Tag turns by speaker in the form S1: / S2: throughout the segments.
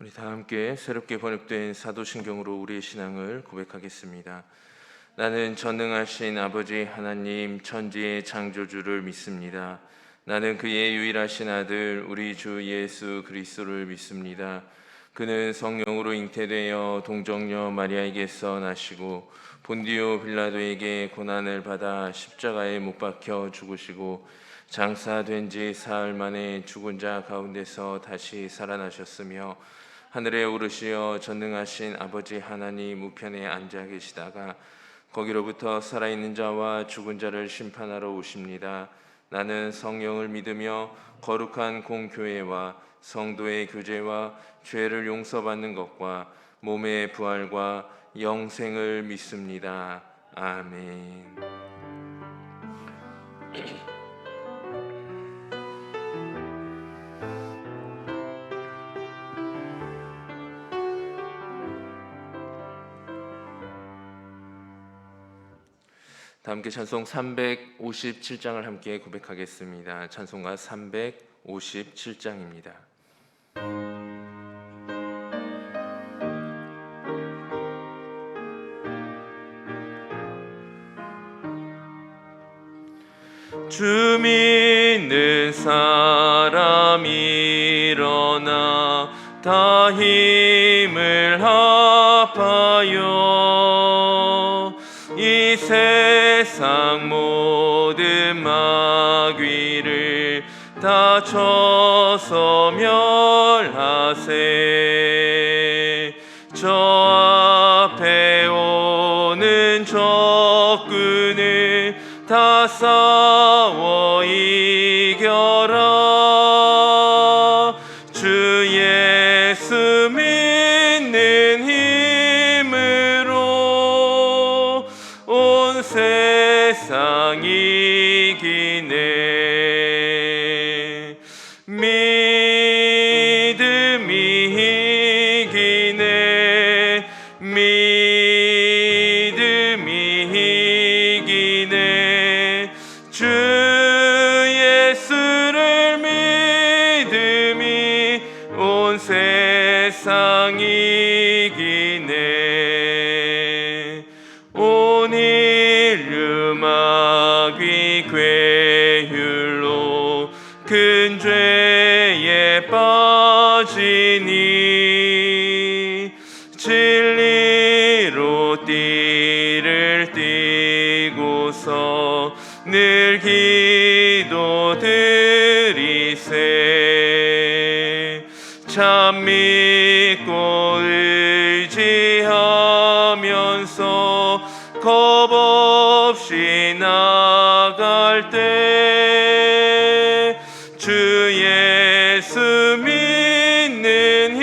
S1: 우리 다 함께 새롭게 번역된 사도신경으로 우리의 신앙을 고백하겠습니다. 나는 전능하신 아버지 하나님 천지의 창조주를 믿습니다. 나는 그의 유일하신 아들 우리 주 예수 그리스도를 믿습니다. 그는 성령으로 잉태되어 동정녀 마리아에게서 나시고 본디오 빌라도에게 고난을 받아 십자가에 못 박혀 죽으시고 장사된 지 사흘 만에 죽은 자 가운데서 다시 살아나셨으며 하늘에 오르시어 전능하신 아버지 하나님 우편에 앉아 계시다가 거기로부터 살아있는 자와 죽은 자를 심판하러 오십니다. 나는 성령을 믿으며 거룩한 공교회와 성도의 교제와 죄를 용서받는 것과 몸의 부활과 영생을 믿습니다. 아멘. 다 함께 찬송 357장을 함께 고백하겠습니다. 찬송가 357장입니다. 주 믿는 사람 일어나 다 힘을 합하여 이 세상 모든 마귀를 다 쳐서 멸하세. 저 앞에 오는 적군을 다 싸워 이겨라. 주 예수 믿는 힘으로 온 세상 이기네. 믿음이 이기네. 믿음이 이기네. 주 예수를 믿음이 온 세상 이기네. 온 인류 마귀 괴율로 큰 죄에 빠지니 진리로 띠를 띠고서 늘 기도드리세. 참 믿고 의지하면서 겁 없이 나갈 때 주 예수 믿는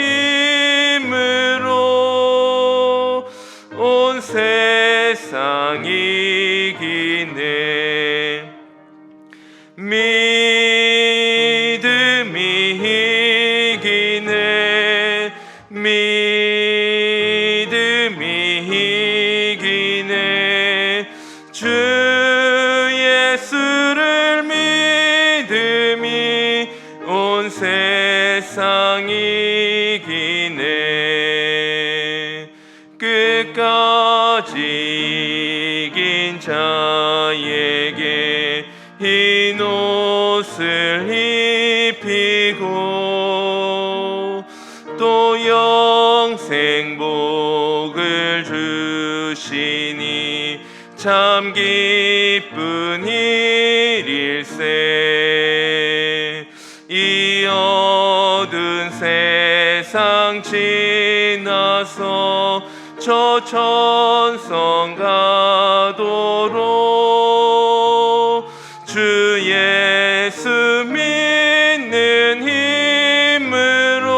S1: 힘으로 온 세상 이기네. 믿음이 이기네. 믿음이 이기네. 주 예수를 믿음이 온 세상 이기네. 끝까지 이긴 자에게 흰 옷을 입히고 또 영생 복을 주시니 참 기쁜 일일세. 이 어두운 세상 지나서 저 천성 가도록 주 예수 믿는 힘으로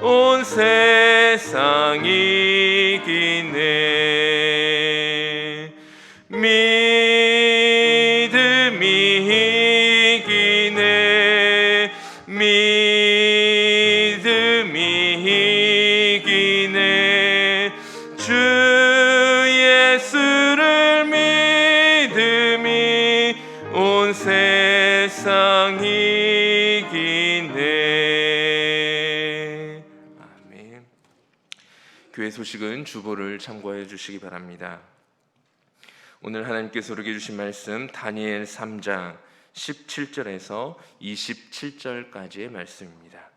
S1: 온 세상 이기네. 믿음이 이기네. 믿음이 이기네. 주 예수를 믿음이 온 세상 이기네. 교회 소식은 주보를 참고해 주시기 바랍니다. 오늘 하나님께서 우리에게 주신 말씀 다니엘 3장 17절에서 27절까지의 말씀입니다.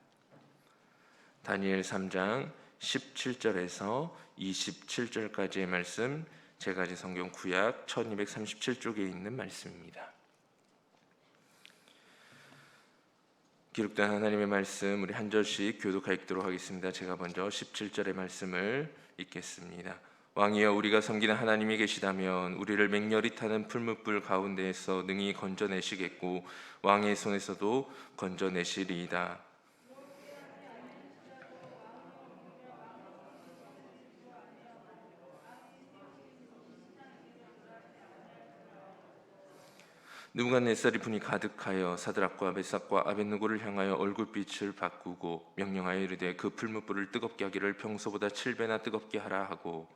S1: 다니엘 3장 17절에서 27절까지의 말씀, 제가지 성경 구약 1237쪽에 있는 말씀입니다. 기록된 하나님의 말씀 우리 한 절씩 교독하여 읽도록 하겠습니다. 제가 먼저 17절의 말씀을 읽겠습니다. 왕이여, 우리가 섬기는 하나님이 계시다면 우리를 맹렬히 타는 풀무불 가운데에서 능히 건져내시겠고 왕의 손에서도 건져내시리이다. 느부갓네살이 분이 가득하여 사드락과 메삭과 아벳느고를 향하여 얼굴빛을 바꾸고 명령하여 이르되 그 풀무불을 뜨겁게 하기를 평소보다 7배나 뜨겁게 하라 하고,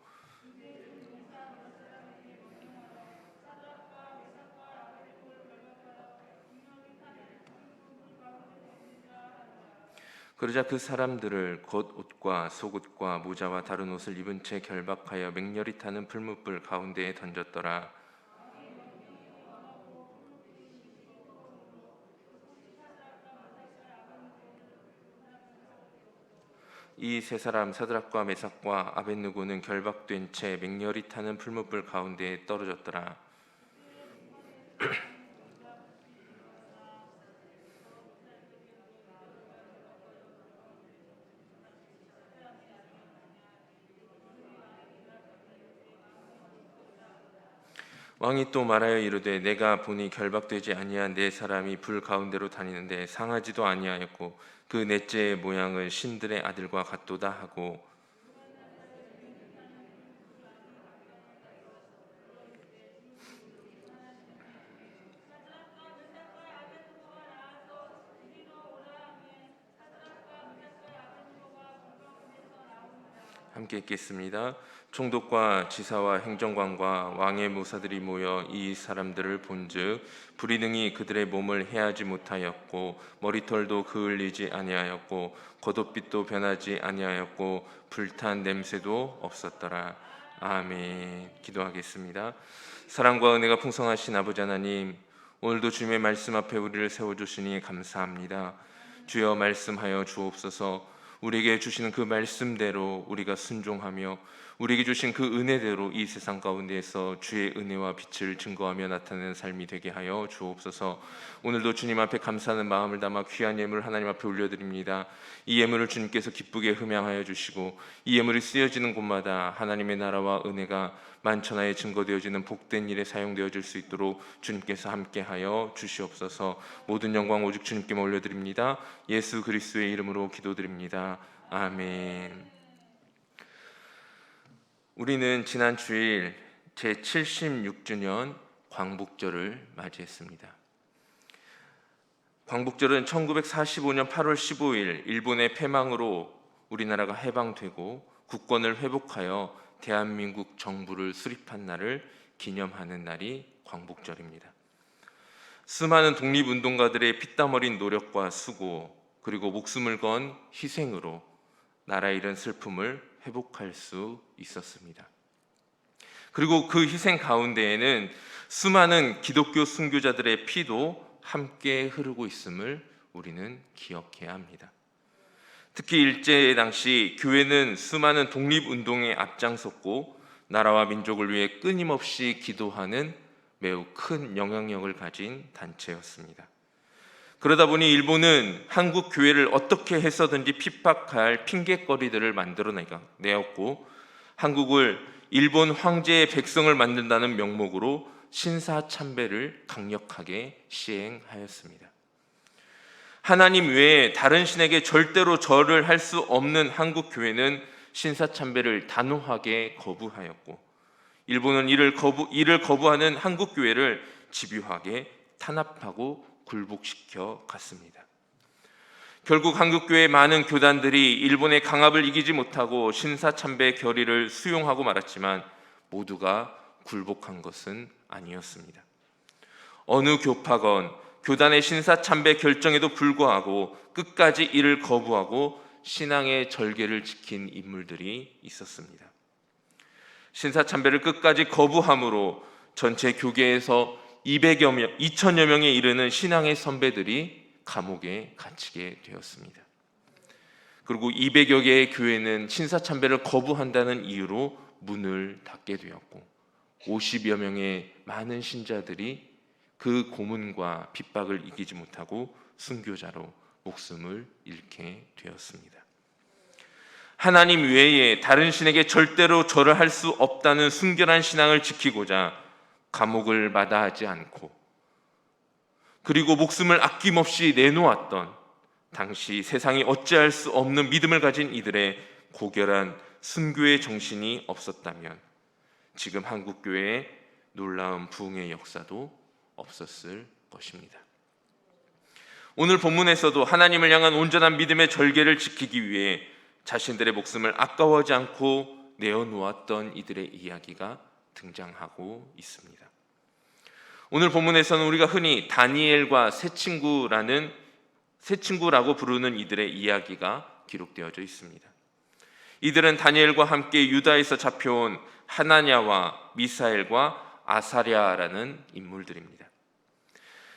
S1: 그러자 그 사람들을 겉옷과 속옷과 모자와 다른 옷을 입은 채 결박하여 맹렬히 타는 풀무불 가운데에 던졌더라. 이 세 사람 사드락과 메삭과 아벳느고는 결박된 채 맹렬히 타는 풀무불 가운데에 떨어졌더라. 왕이 또 말하여 이르되 내가 보니 결박되지 아니한 네 사람이 불 가운데로 다니는데 상하지도 아니하였고 그 넷째의 모양은 신들의 아들과 같도다 하고, 함께 읽겠습니다. 총독과 지사와 행정관과 왕의 모사들이 모여 이 사람들을 본즉 불이 능히 그들의 몸을 해하지 못하였고 머리털도 그을리지 아니하였고 겉옷빛도 변하지 아니하였고 불탄 냄새도 없었더라. 아멘. 기도하겠습니다. 사랑과 은혜가 풍성하신 아버지 하나님, 오늘도 주님의 말씀 앞에 우리를 세워주시니 감사합니다. 주여, 말씀하여 주옵소서. 우리에게 주시는 그 말씀대로 우리가 순종하며 우리에게 주신 그 은혜대로 이 세상 가운데에서 주의 은혜와 빛을 증거하며 나타내는 삶이 되게 하여 주옵소서. 오늘도 주님 앞에 감사하는 마음을 담아 귀한 예물 하나님 앞에 올려드립니다. 이 예물을 주님께서 기쁘게 흠양하여 주시고 이 예물이 쓰여지는 곳마다 하나님의 나라와 은혜가 만천하에 증거되어지는 복된 일에 사용되어질 수 있도록 주님께서 함께하여 주시옵소서. 모든 영광 오직 주님께만 올려드립니다. 예수 그리스도의 이름으로 기도드립니다. 아멘. 우리는 지난 주일 제76주년 광복절을 맞이했습니다. 광복절은 1945년 8월 15일 일본의 패망으로 우리나라가 해방되고 국권을 회복하여 대한민국 정부를 수립한 날을 기념하는 날이 광복절입니다. 수많은 독립운동가들의 피땀 어린 노력과 수고, 그리고 목숨을 건 희생으로 나라 잃은 슬픔을 회복할 수 있었습니다. 그리고 그 희생 가운데에는 수많은 기독교 순교자들의 피도 함께 흐르고 있음을 우리는 기억해야 합니다. 특히 일제 당시 교회는 수많은 독립운동에 앞장섰고 나라와 민족을 위해 끊임없이 기도하는 매우 큰 영향력을 가진 단체였습니다. 그러다 보니 일본은 한국 교회를 어떻게 해서든지 핍박할 핑계거리들을 만들어내었고 한국을 일본 황제의 백성을 만든다는 명목으로 신사참배를 강력하게 시행하였습니다. 하나님 외에 다른 신에게 절대로 절을 할 수 없는 한국 교회는 신사참배를 단호하게 거부하였고 일본은 이를 거부하는 한국 교회를 집요하게 탄압하고 굴복시켜 갔습니다. 결국 한국교회의 많은 교단들이 일본의 강압을 이기지 못하고 신사참배 결의를 수용하고 말았지만 모두가 굴복한 것은 아니었습니다. 어느 교파건 교단의 신사참배 결정에도 불구하고 끝까지 이를 거부하고 신앙의 절개를 지킨 인물들이 있었습니다. 신사참배를 끝까지 거부함으로 전체 교계에서 2,000여 명에 이르는 신앙의 선배들이 감옥에 갇히게 되었습니다. 그리고 200여 개의 교회는 신사참배를 거부한다는 이유로 문을 닫게 되었고 50여 명의 많은 신자들이 그 고문과 핍박을 이기지 못하고 순교자로 목숨을 잃게 되었습니다. 하나님 외에 다른 신에게 절대로 절을 할 수 없다는 순결한 신앙을 지키고자 감옥을 마다하지 않고 그리고 목숨을 아낌없이 내놓았던 당시 세상이 어찌할 수 없는 믿음을 가진 이들의 고결한 순교의 정신이 없었다면 지금 한국교회에 놀라운 부흥의 역사도 없었을 것입니다. 오늘 본문에서도 하나님을 향한 온전한 믿음의 절개를 지키기 위해 자신들의 목숨을 아까워하지 않고 내어놓았던 이들의 이야기가 등장하고 있습니다. 오늘 본문에서는 우리가 흔히 다니엘과 새 친구라고 부르는 이들의 이야기가 기록되어져 있습니다. 이들은 다니엘과 함께 유다에서 잡혀온 하나냐와 미사엘과 아사랴라는 인물들입니다.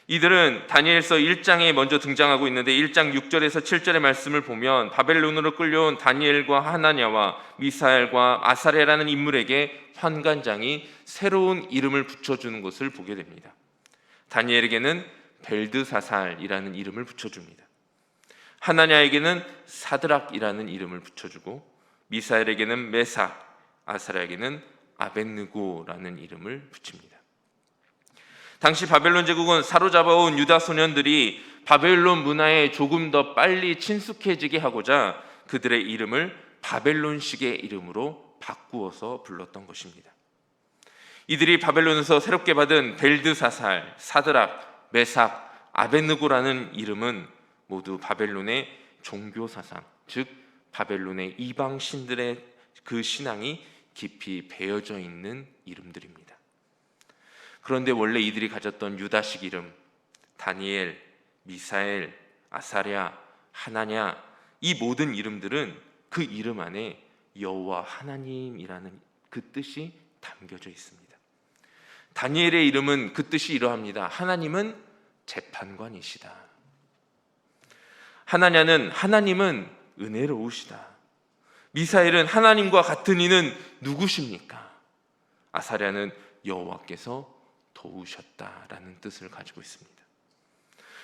S1: 이들은 다니엘서 1장에 먼저 등장하고 있는데 1장 6절에서 7절의 말씀을 보면 바벨론으로 끌려온 다니엘과 하나냐와 미사엘과 아사랴라는 인물에게 환관장이 새로운 이름을 붙여주는 것을 보게 됩니다. 다니엘에게는 벨드사살이라는 이름을 붙여줍니다. 하나냐에게는 사드락이라는 이름을 붙여주고 미사엘에게는 메삭, 아사랴에게는 아벳느고라는 이름을 붙입니다. 당시 바벨론 제국은 사로잡아온 유다 소년들이 바벨론 문화에 조금 더 빨리 친숙해지게 하고자 그들의 이름을 바벨론식의 이름으로 바꾸어서 불렀던 것입니다. 이들이 바벨론에서 새롭게 받은 벨드사살, 사드락, 메삭, 아벳느고라는 이름은 모두 바벨론의 종교 사상, 즉 바벨론의 이방 신들의 그 신앙이 깊이 배어져 있는 이름들입니다. 그런데 원래 이들이 가졌던 유다식 이름 다니엘, 미사엘, 아사랴, 하나냐 이 모든 이름들은 그 이름 안에 여호와 하나님이라는 그 뜻이 담겨져 있습니다. 다니엘의 이름은 그 뜻이 이러합니다. 하나님은 재판관이시다. 하나냐는 하나님은 은혜로우시다. 미사엘은 하나님과 같은 이는 누구십니까? 아사랴는 여호와께서 도우셨다라는 뜻을 가지고 있습니다.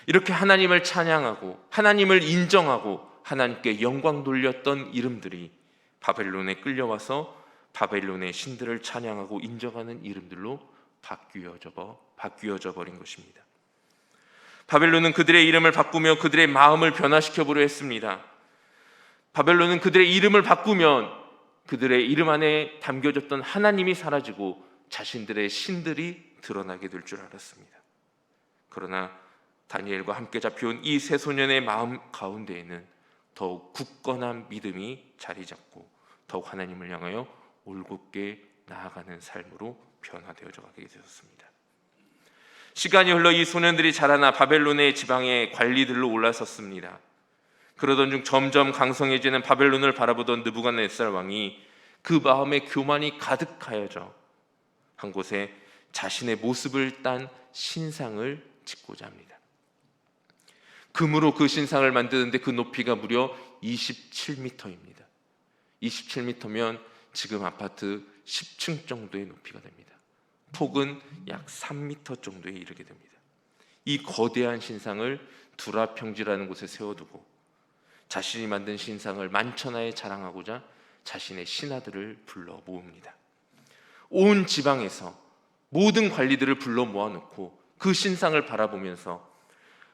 S1: 이렇게 하나님을 찬양하고 하나님을 인정하고 하나님께 영광 돌렸던 이름들이 바벨론에 끌려와서 바벨론의 신들을 찬양하고 인정하는 이름들로 바뀌어져 버린 것입니다. 바벨론은 그들의 이름을 바꾸며 그들의 마음을 변화시켜보려 했습니다. 바벨론은 그들의 이름을 바꾸면 그들의 이름 안에 담겨졌던 하나님이 사라지고 자신들의 신들이 드러나게 될 줄 알았습니다. 그러나 다니엘과 함께 잡혀온 이 세 소년의 마음 가운데에는 더욱 굳건한 믿음이 자리 잡고 더욱 하나님을 향하여 올곧게 나아가는 삶으로 변화되어져 가게 되었습니다. 시간이 흘러 이 소년들이 자라나 바벨론의 지방의 관리들로 올라섰습니다. 그러던 중 점점 강성해지는 바벨론을 바라보던 느부갓네살 왕이 그 마음에 교만이 가득하여져 한 곳에 자신의 모습을 딴 신상을 짓고자 합니다. 금으로 그 신상을 만드는데 그 높이가 무려 27m입니다. 27m면 지금 아파트 10층 정도의 높이가 됩니다. 폭은 약 3m 정도에 이르게 됩니다. 이 거대한 신상을 두라평지라는 곳에 세워두고 자신이 만든 신상을 만천하에 자랑하고자 자신의 신하들을 불러 모읍니다. 온 지방에서 모든 관리들을 불러 모아놓고 그 신상을 바라보면서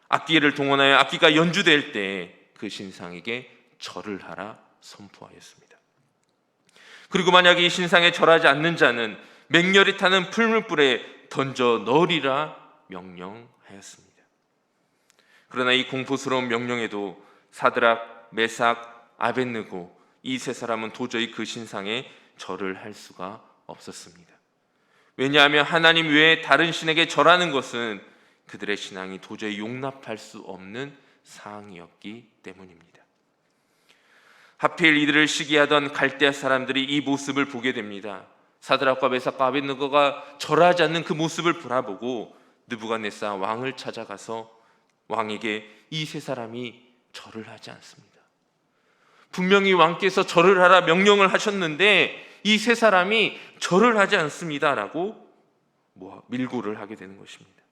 S1: 악기를 동원하여 악기가 연주될 때 그 신상에게 절을 하라 선포하였습니다. 그리고 만약 이 신상에 절하지 않는 자는 맹렬히 타는 풀물불에 던져 넣으리라 명령하였습니다. 그러나 이 공포스러운 명령에도 사드락, 메삭, 아벳느고 이 세 사람은 도저히 그 신상에 절을 할 수가 없었습니다. 왜냐하면 하나님 외에 다른 신에게 절하는 것은 그들의 신앙이 도저히 용납할 수 없는 사항이었기 때문입니다. 하필 이들을 시기하던 갈대아 사람들이 이 모습을 보게 됩니다. 사드락과 메삭과 아벳느고가 절하지 않는 그 모습을 바라보고 느부갓네살 왕을 찾아가서 왕에게 이 세 사람이 절을 하지 않습니다. 분명히 왕께서 절을 하라 명령을 하셨는데 이 세 사람이 절을 하지 않습니다라고 밀고를 하게 되는 것입니다.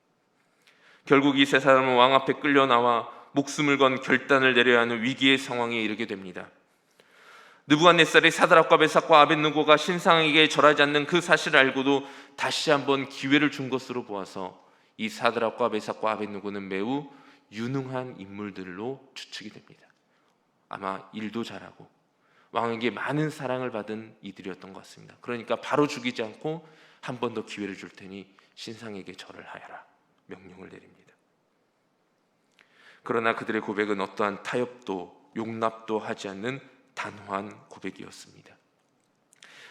S1: 결국 이 세 사람은 왕 앞에 끌려 나와 목숨을 건 결단을 내려야 하는 위기의 상황에 이르게 됩니다. 느부갓네살이 사드락과 메삭과 아벳느고가 신상에게 절하지 않는 그 사실을 알고도 다시 한번 기회를 준 것으로 보아서 이 사드락과 메삭과 아벳느고는 매우 유능한 인물들로 추측이 됩니다. 아마 일도 잘하고 왕에게 많은 사랑을 받은 이들이었던 것 같습니다. 그러니까 바로 죽이지 않고 한 번 더 기회를 줄 테니 신상에게 절을 하여라 명령을 내립니다. 그러나 그들의 고백은 어떠한 타협도 용납도 하지 않는 단호한 고백이었습니다.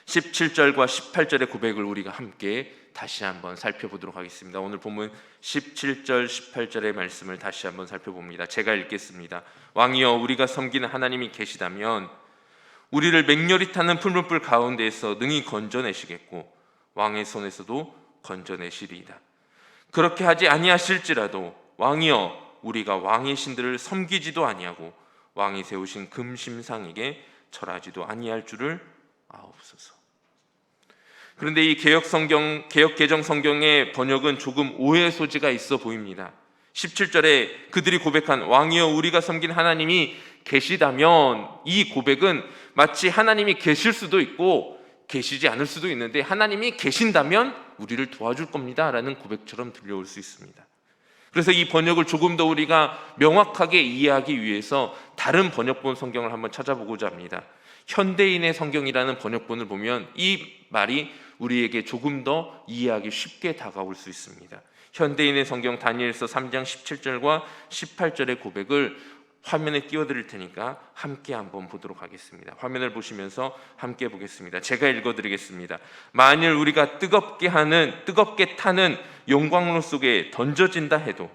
S1: 17절과 18절의 고백을 우리가 함께 다시 한번 살펴보도록 하겠습니다. 오늘 본문 17절 18절의 말씀을 다시 한번 살펴봅니다. 제가 읽겠습니다. 왕이여, 우리가 섬기는 하나님이 계시다면 우리를 맹렬히 타는 풀무불 가운데에서 능히 건져내시겠고 왕의 손에서도 건져내시리이다. 그렇게 하지 아니하실지라도 왕이여, 우리가 왕의 신들을 섬기지도 아니하고 왕이 세우신 금심상에게 절하지도 아니할 줄을 아옵소서. 그런데 이 개역 개정 성경의 번역은 조금 오해의 소지가 있어 보입니다. 17절에 그들이 고백한 왕이여 우리가 섬긴 하나님이 계시다면, 이 고백은 마치 하나님이 계실 수도 있고 계시지 않을 수도 있는데 하나님이 계신다면 우리를 도와줄 겁니다 라는 고백처럼 들려올 수 있습니다. 그래서 이 번역을 조금 더 우리가 명확하게 이해하기 위해서 다른 번역본 성경을 한번 찾아보고자 합니다. 현대인의 성경이라는 번역본을 보면 이 말이 우리에게 조금 더 이해하기 쉽게 다가올 수 있습니다. 현대인의 성경 다니엘서 3장 17절과 18절의 고백을 화면에 띄워드릴 테니까 함께 한번 보도록 하겠습니다. 화면을 보시면서 함께 보겠습니다. 제가 읽어드리겠습니다. 만일 우리가 뜨겁게 타는 용광로 속에 던져진다 해도,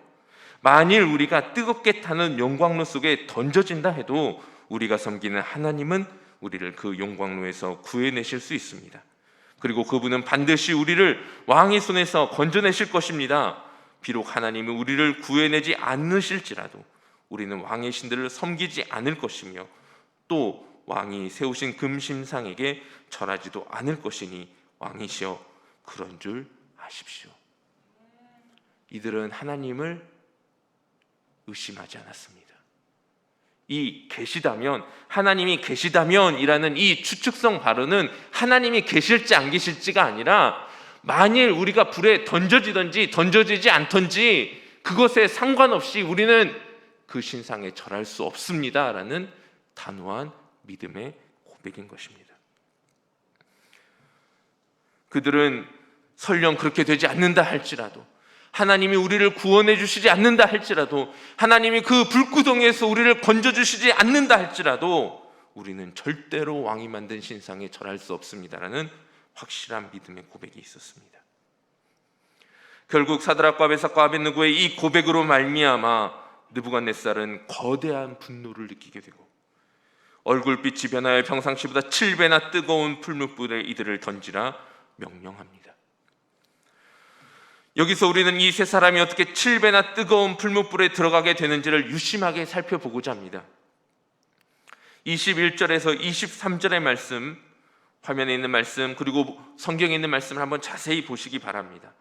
S1: 만일 우리가 뜨겁게 타는 용광로 속에 던져진다 해도 우리가 섬기는 하나님은 우리를 그 용광로에서 구해내실 수 있습니다. 그리고 그분은 반드시 우리를 왕의 손에서 건져내실 것입니다. 비록 하나님은 우리를 구해내지 않으실지라도 우리는 왕의 신들을 섬기지 않을 것이며 또 왕이 세우신 금심상에게 절하지도 않을 것이니 왕이시여 그런 줄 아십시오. 이들은 하나님을 의심하지 않았습니다. 이 계시다면, 하나님이 계시다면이라는 이 추측성 발언은 하나님이 계실지 안 계실지가 아니라 만일 우리가 불에 던져지든지 던져지지 않든지 그것에 상관없이 우리는 그 신상에 절할 수 없습니다 라는 단호한 믿음의 고백인 것입니다. 그들은 설령 그렇게 되지 않는다 할지라도, 하나님이 우리를 구원해 주시지 않는다 할지라도, 하나님이 그 불구덩이에서 우리를 건져주시지 않는다 할지라도 우리는 절대로 왕이 만든 신상에 절할 수 없습니다라는 확실한 믿음의 고백이 있었습니다. 결국 사드락과 메삭과 아벳느고의 이 고백으로 말미암아 느부갓네살은 거대한 분노를 느끼게 되고 얼굴빛이 변하여 평상시보다 7배나 뜨거운 풀무불에 이들을 던지라 명령합니다. 여기서 우리는 이 세 사람이 어떻게 7배나 뜨거운 풀무불에 들어가게 되는지를 유심하게 살펴보고자 합니다. 21절에서 23절의 말씀, 화면에 있는 말씀 그리고 성경에 있는 말씀을 한번 자세히 보시기 바랍니다.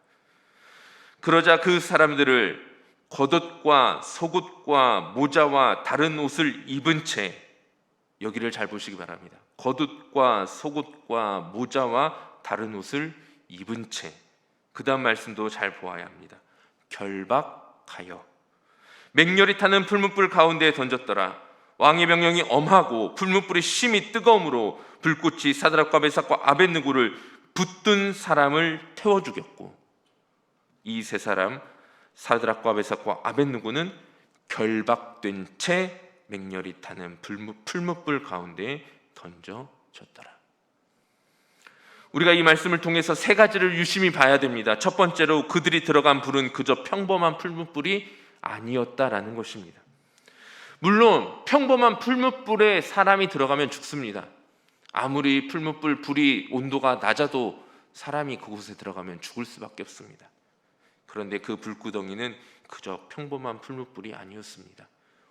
S1: 그러자 그 사람들을 겉옷과 속옷과 모자와 다른 옷을 입은 채, 여기를 잘 보시기 바랍니다. 겉옷과 속옷과 모자와 다른 옷을 입은 채, 그 다음 말씀도 잘 보아야 합니다. 결박하여 맹렬히 타는 풀무불 가운데에 던졌더라. 왕의 명령이 엄하고 풀무불이 심히 뜨거움으로 불꽃이 사드락과 메삭과 아벳느고를 붙든 사람을 태워 죽였고, 이 세 사람 사드락과 메삭과 아벳느고는 결박된 채 맹렬히 타는 풀무불 가운데에 던져졌더라. 우리가 이 말씀을 통해서 세 가지를 유심히 봐야 됩니다. 첫 번째로 그들이 들어간 불은 그저 평범한 풀무불이 아니었다라는 것입니다. 물론 평범한 풀무불에 사람이 들어가면 죽습니다. 아무리 풀무불 불이 온도가 낮아도 사람이 그곳에 들어가면 죽을 수밖에 없습니다. 그런데 그 불구덩이는 그저 평범한 풀무불이 아니었습니다.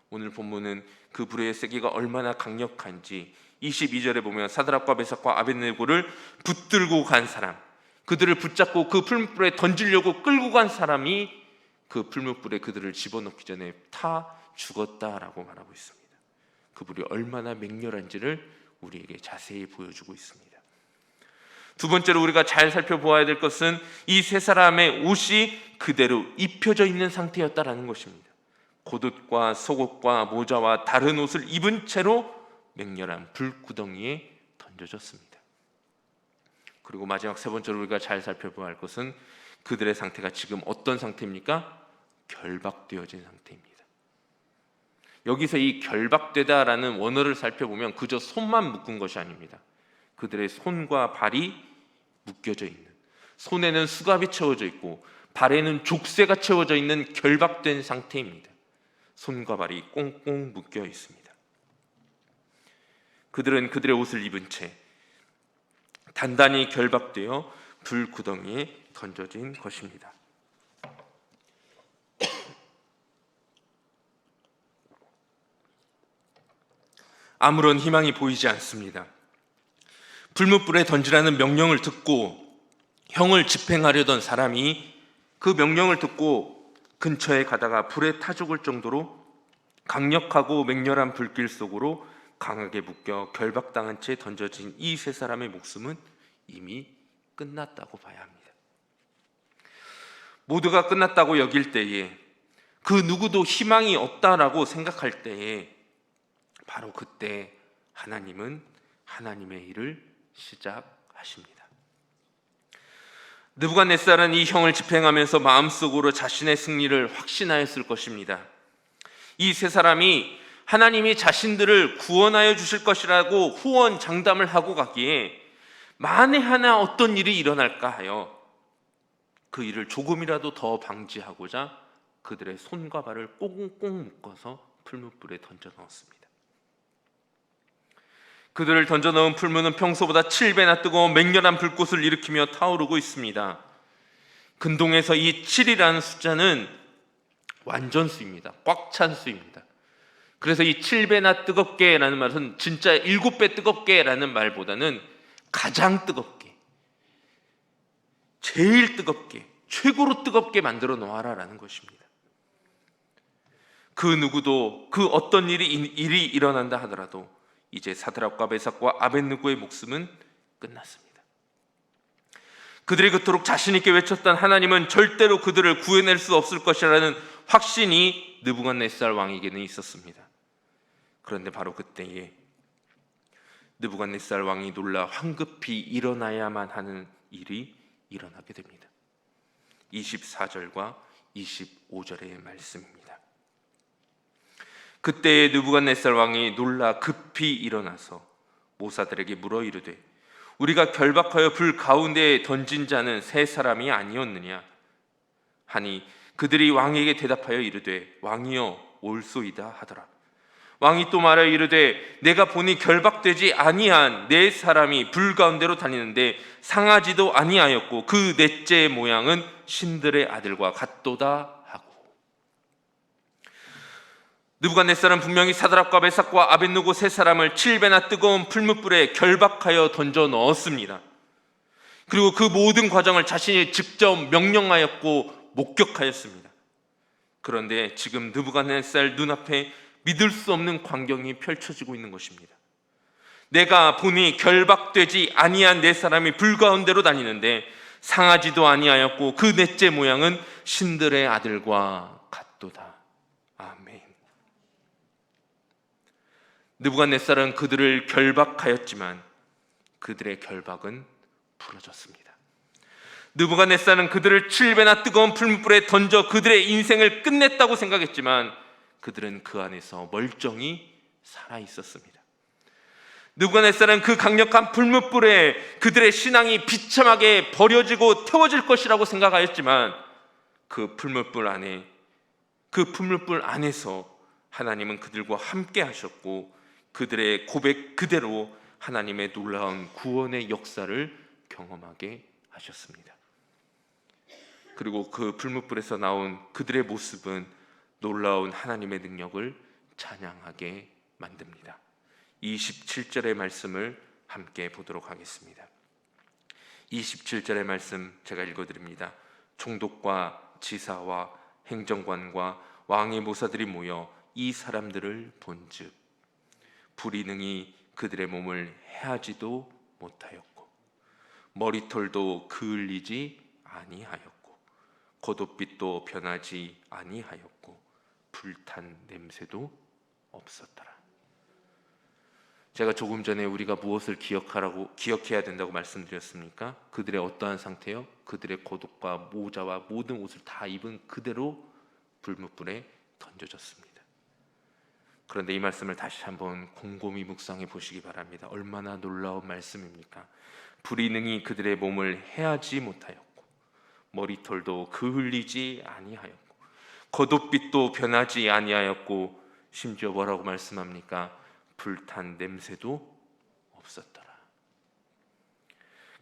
S1: 오늘 본문은 그 불의 세기가 얼마나 강력한지 22절에 보면 사드락과 메삭과 아벳네고를 붙들고 간 사람, 그들을 붙잡고 그 풀무불에 던지려고 끌고 간 사람이 그 풀무불에 그들을 집어넣기 전에 타 죽었다라고 말하고 있습니다. 그 불이 얼마나 맹렬한지를 우리에게 자세히 보여주고 있습니다. 두 번째로 우리가 잘 살펴보아야 될 것은 이 세 사람의 옷이 그대로 입혀져 있는 상태였다라는 것입니다. 겉옷과 속옷과 모자와 다른 옷을 입은 채로 맹렬한 불구덩이에 던져졌습니다. 그리고 마지막 세 번째로 우리가 잘 살펴봐야 할 것은 그들의 상태가 지금 어떤 상태입니까? 결박되어진 상태입니다. 여기서 이 결박되다라는 원어를 살펴보면 그저 손만 묶은 것이 아닙니다. 그들의 손과 발이 묶여져 있는, 손에는 수갑이 채워져 있고 발에는 족쇄가 채워져 있는 결박된 상태입니다. 손과 발이 꽁꽁 묶여 있습니다. 그들은 그들의 옷을 입은 채 단단히 결박되어 불구덩이에 던져진 것입니다. 아무런 희망이 보이지 않습니다. 불무불에 던지라는 명령을 듣고 형을 집행하려던 사람이 그 명령을 듣고 근처에 가다가 불에 타 죽을 정도로 강력하고 맹렬한 불길 속으로 강하게 묶여 결박당한 채 던져진 이 세 사람의 목숨은 이미 끝났다고 봐야 합니다. 모두가 끝났다고 여길 때에, 그 누구도 희망이 없다라고 생각할 때에 바로 그때 하나님은 하나님의 일을 시작하십니다. 느부갓네살은 이 형을 집행하면서 마음속으로 자신의 승리를 확신하였을 것입니다. 이 세 사람이 하나님이 자신들을 구원하여 주실 것이라고 후원 장담을 하고 가기에 만에 하나 어떤 일이 일어날까 하여 그 일을 조금이라도 더 방지하고자 그들의 손과 발을 꽁꽁 묶어서 풀무불에 던져 넣었습니다. 그들을 던져 넣은 풀무는 평소보다 7배나 뜨거운 맹렬한 불꽃을 일으키며 타오르고 있습니다. 근동에서 이 7이라는 숫자는 완전수입니다. 꽉 찬 수입니다. 그래서 이 7배나 뜨겁게라는 말은 진짜 7배 뜨겁게라는 말보다는 가장 뜨겁게, 제일 뜨겁게, 최고로 뜨겁게 만들어 놓아라라는 것입니다. 그 누구도 그 어떤 일이 일어난다 하더라도 이제 사드락과 메삭과 아벳느고의 목숨은 끝났습니다. 그들이 그토록 자신 있게 외쳤던 하나님은 절대로 그들을 구해낼 수 없을 것이라는 확신이 느부갓네살 왕에게는 있었습니다. 그런데 바로 그때에 느부갓네살 왕이 놀라 황급히 일어나야만 하는 일이 일어나게 됩니다. 24절과 25절의 말씀입니다. 그때에 느부갓네살 왕이 놀라 급히 일어나서 모사들에게 물어 이르되 우리가 결박하여 불 가운데에 던진 자는 세 사람이 아니었느냐 하니 그들이 왕에게 대답하여 이르되 왕이여 올소이다 하더라. 왕이 또 말하여 이르되 내가 보니 결박되지 아니한 네 사람이 불 가운데로 다니는데 상하지도 아니하였고 그 넷째의 모양은 신들의 아들과 같도다 하고. 느부갓네살은 분명히 사드락과 메삭과 아벳느고 세 사람을 7배나 뜨거운 풀무불에 결박하여 던져 넣었습니다. 그리고 그 모든 과정을 자신이 직접 명령하였고 목격하였습니다. 그런데 지금 느부갓네살 눈앞에 믿을 수 없는 광경이 펼쳐지고 있는 것입니다. 내가 보니 결박되지 아니한 네 사람이 불 가운데로 다니는데 상하지도 아니하였고 그 넷째 모양은 신들의 아들과 같도다. 아멘. 느부갓네살은 그들을 결박하였지만 그들의 결박은 풀어졌습니다. 느부갓네살은 그들을 7배나 뜨거운 풀무불에 던져 그들의 인생을 끝냈다고 생각했지만 그들은 그 안에서 멀쩡히 살아 있었습니다. 느부갓네살은 그 강력한 불무불에 그들의 신앙이 비참하게 버려지고 태워질 것이라고 생각하였지만 그 풀무불 안에서 하나님은 그들과 함께 하셨고 그들의 고백 그대로 하나님의 놀라운 구원의 역사를 경험하게 하셨습니다. 그리고 그 불뭇불에서 나온 그들의 모습은 놀라운 하나님의 능력을 찬양하게 만듭니다. 27절의 말씀을 함께 보도록 하겠습니다. 27절의 말씀 제가 읽어드립니다. 총독과 지사와 행정관과 왕의 모사들이 모여 이 사람들을 본즉 불이 능히 그들의 몸을 해하지도 못하였고 머리털도 그을리지 아니하였고 겉옷빛도 변하지 아니하였고 불탄 냄새도 없었더라. 제가 조금 전에 우리가 무엇을 기억해야 된다고 말씀드렸습니까? 그들의 어떠한 상태요? 그들의 겉옷과 모자와 모든 옷을 다 입은 그대로 불뭇불에 던져졌습니다. 그런데 이 말씀을 다시 한번 곰곰이 묵상해 보시기 바랍니다. 얼마나 놀라운 말씀입니까? 불이 능히 그들의 몸을 해하지 못하였고 머리털도 그을리지 아니하였고 겉옷빛도 변하지 아니하였고 심지어 뭐라고 말씀합니까? 불탄 냄새도 없었더라.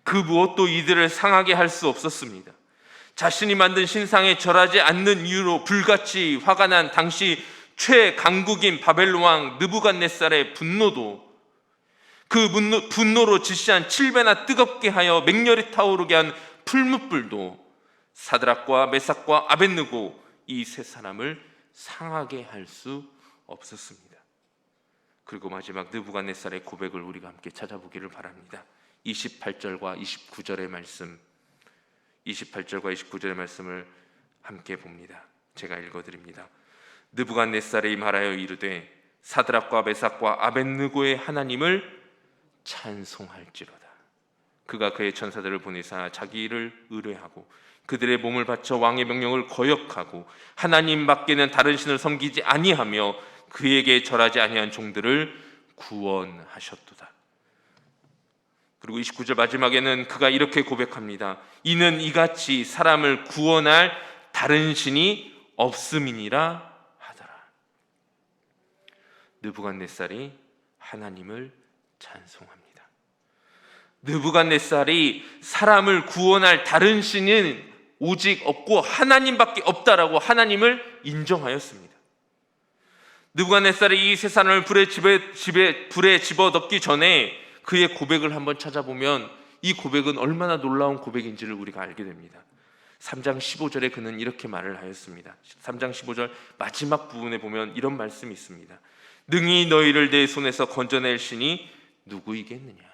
S1: 그 무엇도 이들을 상하게 할 수 없었습니다. 자신이 만든 신상에 절하지 않는 이유로 불같이 화가 난 당시 최강국인 바벨론 왕 느부갓네살의 분노도 그 분노로 지시한 7배나 뜨겁게 하여 맹렬히 타오르게 한 풀무불도 사드락과 메삭과 아벳느고 이 세 사람을 상하게 할 수 없었습니다. 그리고 마지막 느부갓네살의 고백을 우리가 함께 찾아보기를 바랍니다. 28절과 29절의 말씀, 28절과 29절의 말씀을 함께 봅니다. 제가 읽어드립니다. 느부갓네살이 말하여 이르되 사드락과 메삭과 아벳느고의 하나님을 찬송할지로다. 그가 그의 천사들을 보내사 자기 일을 의뢰하고 그들의 몸을 바쳐 왕의 명령을 거역하고 하나님 밖에는 다른 신을 섬기지 아니하며 그에게 절하지 아니한 종들을 구원하셨도다. 그리고 29절 마지막에는 그가 이렇게 고백합니다. 이는 이같이 사람을 구원할 다른 신이 없음이니라 하더라. 느부갓네살이 하나님을 찬송합니다. 느부갓네살이 사람을 구원할 다른 신은 오직 없고 하나님밖에 없다라고 하나님을 인정하였습니다. 느부갓네살이 이 세상을 불에 집어넣기 전에 그의 고백을 한번 찾아보면 이 고백은 얼마나 놀라운 고백인지를 우리가 알게 됩니다. 3장 15절에 그는 이렇게 말을 하였습니다. 3장 15절 마지막 부분에 보면 이런 말씀이 있습니다. 능히 너희를 내 손에서 건져낼 신이 누구이겠느냐.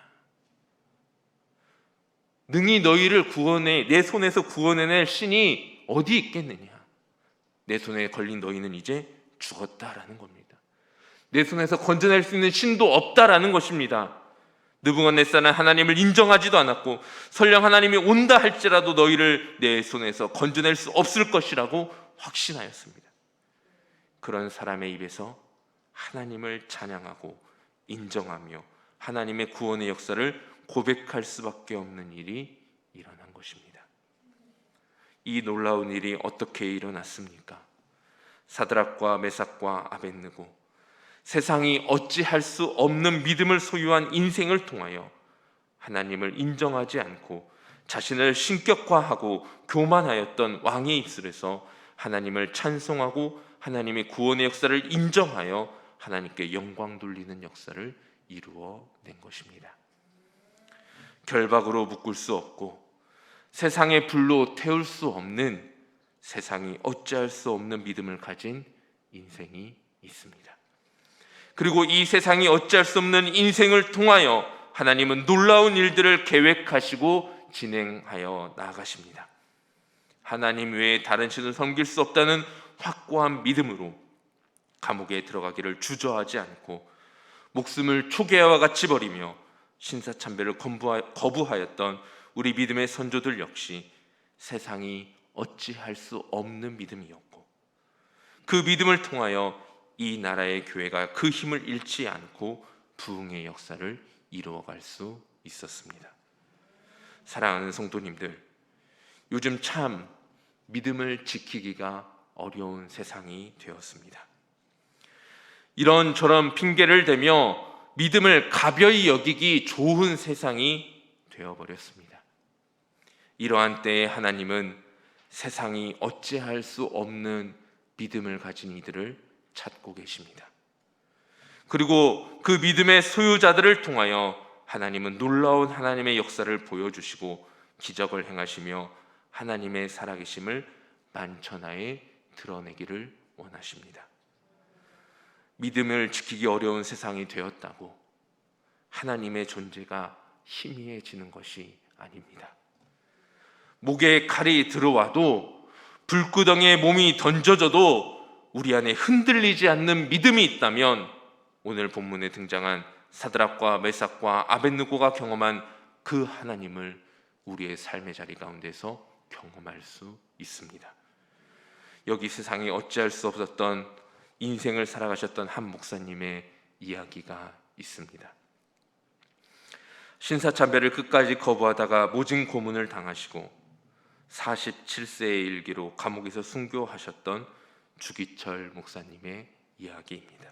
S1: 능히 너희를 내 손에서 구원해낼 신이 어디 있겠느냐. 내 손에 걸린 너희는 이제 죽었다라는 겁니다. 내 손에서 건져낼 수 있는 신도 없다라는 것입니다. 느부갓네살은 하나님을 인정하지도 않았고 설령 하나님이 온다 할지라도 너희를 내 손에서 건져낼 수 없을 것이라고 확신하였습니다. 그런 사람의 입에서 하나님을 찬양하고 인정하며 하나님의 구원의 역사를 고백할 수밖에 없는 일이 일어난 것입니다. 이 놀라운 일이 어떻게 일어났습니까? 사드락과 메삭과 아벳느고, 세상이 어찌할 수 없는 믿음을 소유한 인생을 통하여 하나님을 인정하지 않고 자신을 신격화하고 교만하였던 왕의 입술에서 하나님을 찬송하고 하나님의 구원의 역사를 인정하여 하나님께 영광 돌리는 역사를 이루어낸 것입니다. 결박으로 묶을 수 없고 세상의 불로 태울 수 없는, 세상이 어찌할 수 없는 믿음을 가진 인생이 있습니다. 그리고 이 세상이 어찌할 수 없는 인생을 통하여 하나님은 놀라운 일들을 계획하시고 진행하여 나아가십니다. 하나님 외에 다른 신을 섬길 수 없다는 확고한 믿음으로 감옥에 들어가기를 주저하지 않고 목숨을 초계와 같이 버리며 신사참배를 거부하였던 우리 믿음의 선조들 역시 세상이 어찌할 수 없는 믿음이었고, 그 믿음을 통하여 이 나라의 교회가 그 힘을 잃지 않고 부흥의 역사를 이루어갈 수 있었습니다. 사랑하는 성도님들, 요즘 참 믿음을 지키기가 어려운 세상이 되었습니다. 이런저런 핑계를 대며 믿음을 가벼이 여기기 좋은 세상이 되어버렸습니다. 이러한 때에 하나님은 세상이 어찌할 수 없는 믿음을 가진 이들을 찾고 계십니다. 그리고 그 믿음의 소유자들을 통하여 하나님은 놀라운 하나님의 역사를 보여주시고 기적을 행하시며 하나님의 살아계심을 만천하에 드러내기를 원하십니다. 믿음을 지키기 어려운 세상이 되었다고 하나님의 존재가 희미해지는 것이 아닙니다. 목에 칼이 들어와도 불구덩이에 몸이 던져져도 우리 안에 흔들리지 않는 믿음이 있다면 오늘 본문에 등장한 사드락과 메삭과 아벳느고가 경험한 그 하나님을 우리의 삶의 자리 가운데서 경험할 수 있습니다. 여기 세상에 어찌할 수 없었던 인생을 살아가셨던 한 목사님의 이야기가 있습니다. 신사참배를 끝까지 거부하다가 모진 고문을 당하시고 47세의 일기로 감옥에서 순교하셨던 주기철 목사님의 이야기입니다.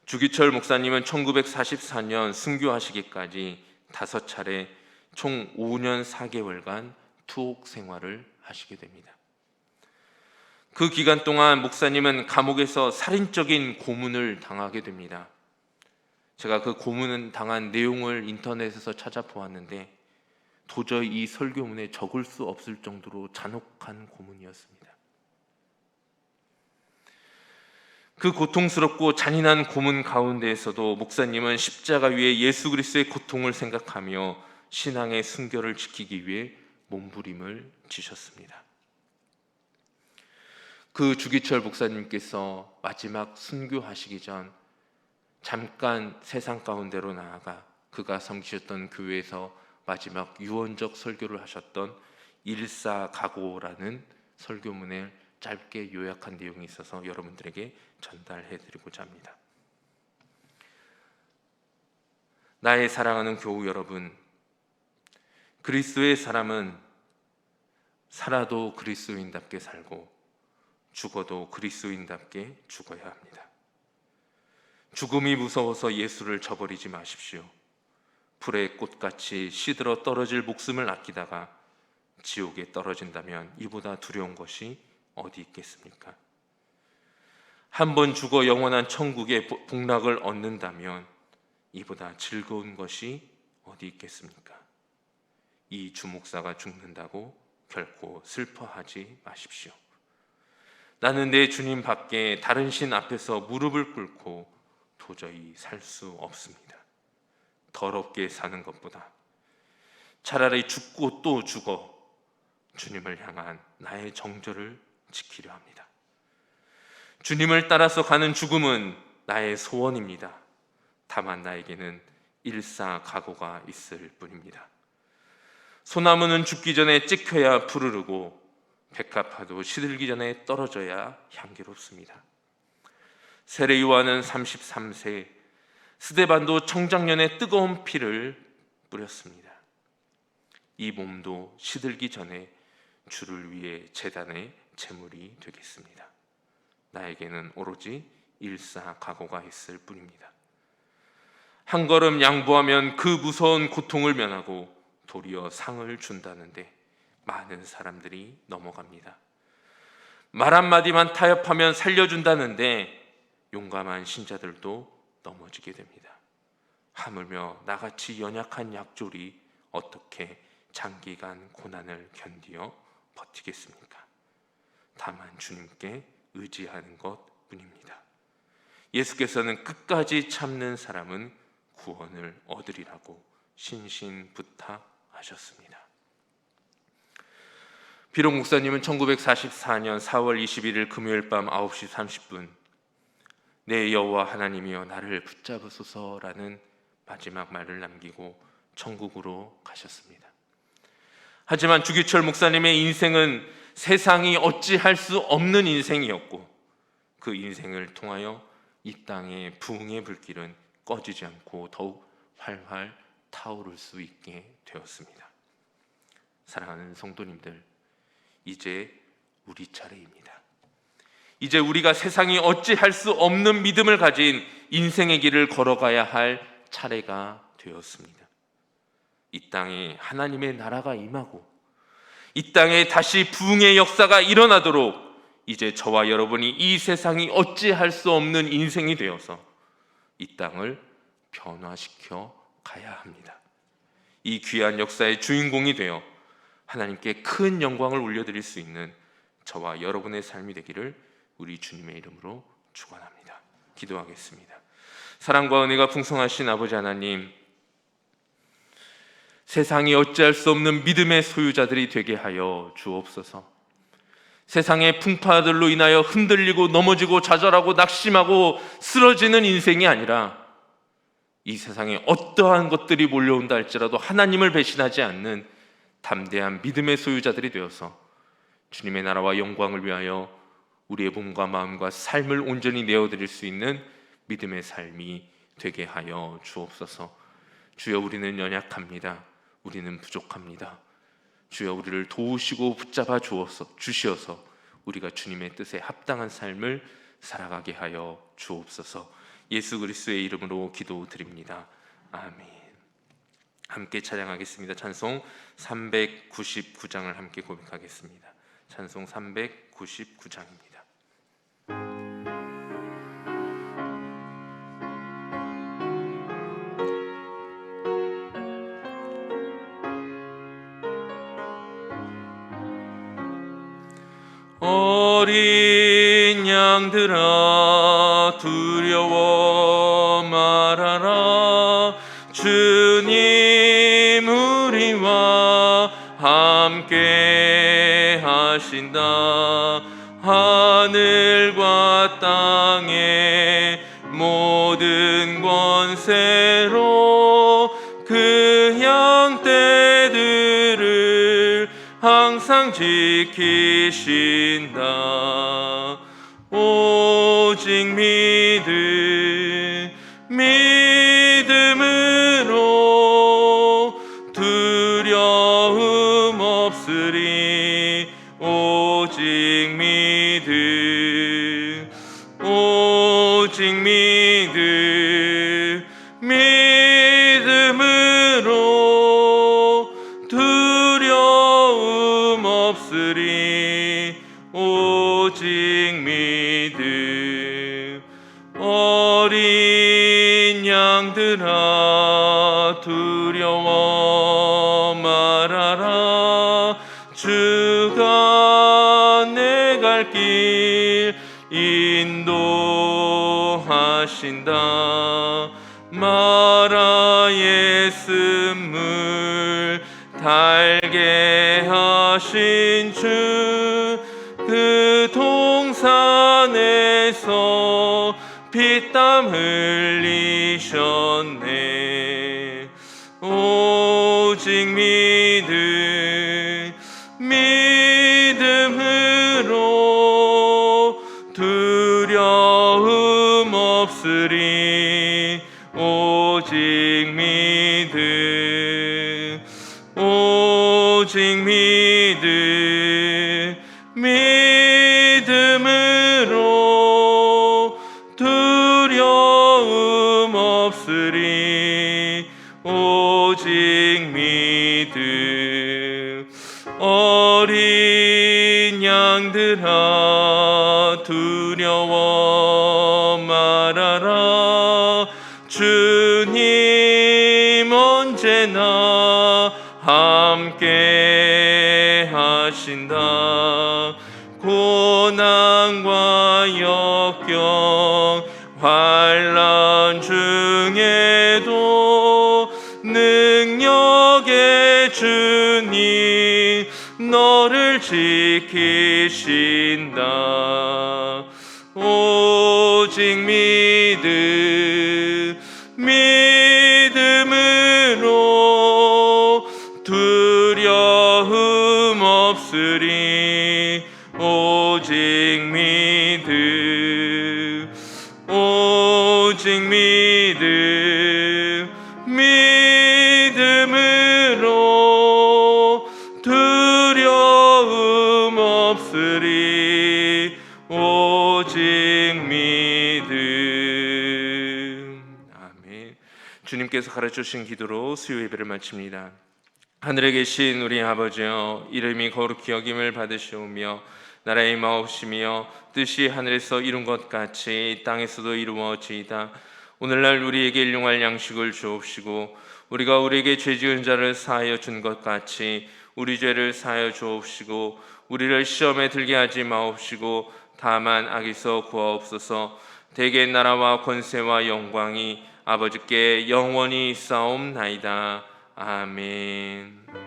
S1: 주기철 목사님은 1944년 순교하시기까지 5차례 총 5년 4개월간 투옥 생활을 하시게 됩니다. 그 기간 동안 목사님은 감옥에서 살인적인 고문을 당하게 됩니다. 제가 그 고문 당한 내용을 인터넷에서 찾아보았는데 도저히 이 설교문에 적을 수 없을 정도로 잔혹한 고문이었습니다. 그 고통스럽고 잔인한 고문 가운데에서도 목사님은 십자가 위에 예수 그리스도의 고통을 생각하며 신앙의 순결을 지키기 위해 몸부림을 치셨습니다. 그 주기철 목사님께서 마지막 순교하시기 전 잠깐 세상 가운데로 나아가 그가 섬기셨던 교회에서 마지막 유언적 설교를 하셨던 일사각오라는 설교문을 짧게 요약한 내용이 있어서 여러분들에게 전달해드리고자 합니다. 나의 사랑하는 교우 여러분, 그리스도의 사람은 살아도 그리스도인답게 살고 죽어도 그리스도인답게 죽어야 합니다. 죽음이 무서워서 예수를 저버리지 마십시오. 불의 꽃같이 시들어 떨어질 목숨을 아끼다가 지옥에 떨어진다면 이보다 두려운 것이 어디 있겠습니까? 한 번 죽어 영원한 천국의 복락을 얻는다면 이보다 즐거운 것이 어디 있겠습니까? 이 주목사가 죽는다고 결코 슬퍼하지 마십시오. 나는 내 주님 밖에 다른 신 앞에서 무릎을 꿇고 도저히 살 수 없습니다. 더럽게 사는 것보다 차라리 죽고 또 죽어 주님을 향한 나의 정절을 지키려 합니다. 주님을 따라서 가는 죽음은 나의 소원입니다. 다만 나에게는 일사각오가 있을 뿐입니다. 소나무는 죽기 전에 찍혀야 푸르르고 백합화도 시들기 전에 떨어져야 향기롭습니다. 세례 요한은 33세, 스데반도 청장년의 뜨거운 피를 뿌렸습니다. 이 몸도 시들기 전에 주를 위해 제단의 제물이 되겠습니다. 나에게는 오로지 일사각오가 있을 뿐입니다. 한 걸음 양보하면 그 무서운 고통을 면하고 도리어 상을 준다는데 많은 사람들이 넘어갑니다. 말 한마디만 타협하면 살려준다는데 용감한 신자들도 넘어지게 됩니다. 하물며 나같이 연약한 약졸이 어떻게 장기간 고난을 견디어 버티겠습니까? 다만 주님께 의지하는 것뿐입니다. 예수께서는 끝까지 참는 사람은 구원을 얻으리라고 신신부탁하셨습니다. 비록 목사님은 1944년 4월 21일 금요일 밤 9시 30분 내 여호와 하나님이여 나를 붙잡으소서라는 마지막 말을 남기고 천국으로 가셨습니다. 하지만 주기철 목사님의 인생은 세상이 어찌할 수 없는 인생이었고 그 인생을 통하여 이 땅의 부흥의 불길은 꺼지지 않고 더욱 활활 타오를 수 있게 되었습니다. 사랑하는 성도님들, 이제 우리 차례입니다. 이제 우리가 세상이 어찌할 수 없는 믿음을 가진 인생의 길을 걸어가야 할 차례가 되었습니다. 이 땅에 하나님의 나라가 임하고 이 땅에 다시 부흥의 역사가 일어나도록 이제 저와 여러분이 이 세상이 어찌할 수 없는 인생이 되어서 이 땅을 변화시켜 가야 합니다. 이 귀한 역사의 주인공이 되어 하나님께 큰 영광을 올려드릴 수 있는 저와 여러분의 삶이 되기를 우리 주님의 이름으로 축원합니다. 기도하겠습니다. 사랑과 은혜가 풍성하신 아버지 하나님, 세상이 어찌할 수 없는 믿음의 소유자들이 되게 하여 주옵소서. 세상의 풍파들로 인하여 흔들리고 넘어지고 좌절하고 낙심하고 쓰러지는 인생이 아니라 이 세상에 어떠한 것들이 몰려온다 할지라도 하나님을 배신하지 않는 담대한 믿음의 소유자들이 되어서 주님의 나라와 영광을 위하여 우리의 몸과 마음과 삶을 온전히 내어드릴 수 있는 믿음의 삶이 되게 하여 주옵소서. 주여, 우리는 연약합니다. 우리는 부족합니다. 주여, 우리를 도우시고 붙잡아 주시어서 우리가 주님의 뜻에 합당한 삶을 살아가게 하여 주옵소서. 예수 그리스도의 이름으로 기도드립니다. 아멘. 함께 찬양하겠습니다. 찬송 399장을 함께 고백하겠습니다. 찬송 399장입니다. 어린 양들아 두려워 말아라. 주님 우리와 함께 하신다. 하늘과 땅의 모든 권세로 그 양떼들을 항상 지키신다. 오직 믿음으로 두려움 없으리. 오직 믿음으로 두려움 없으리. 오직 믿음. 어린 양들아 두려워 말아라. 주가 내 갈 길 인도하신다. 마라의 쓴물 달게 하신 주, 그 동산에서 피땀 흘리셨네. 오직 믿음으로 두려움 없으리. 오직 믿음으로 두려움 없으리. 오직 믿음. 어린 양들아 두려워 말아라. 주님 언제나 함께 하신다. 고난과 역경 환난 중에도 능력의 주님 너를 지키신다. 오직 믿음으로 두려움 없으리. 오직 믿음으로 두려움 없으리. 오직 믿음. 아멘. 주님께서 가르쳐주신 기도로 수요 예배를 마칩니다. 하늘에 계신 우리 아버지여, 이름이 거룩히 여김을 받으시오며 나라의 임하옵시며 뜻이 하늘에서 이룬 것 같이 땅에서도 이루어지이다. 오늘날 우리에게 일용할 양식을 주옵시고 우리가 우리에게 죄 지은 자를 사하여 준 것 같이 우리 죄를 사하여 주옵시고 우리를 시험에 들게 하지 마옵시고 다만 악에서 구하옵소서. 대개 나라와 권세와 영광이 아버지께 영원히 있사옵나이다. 아멘.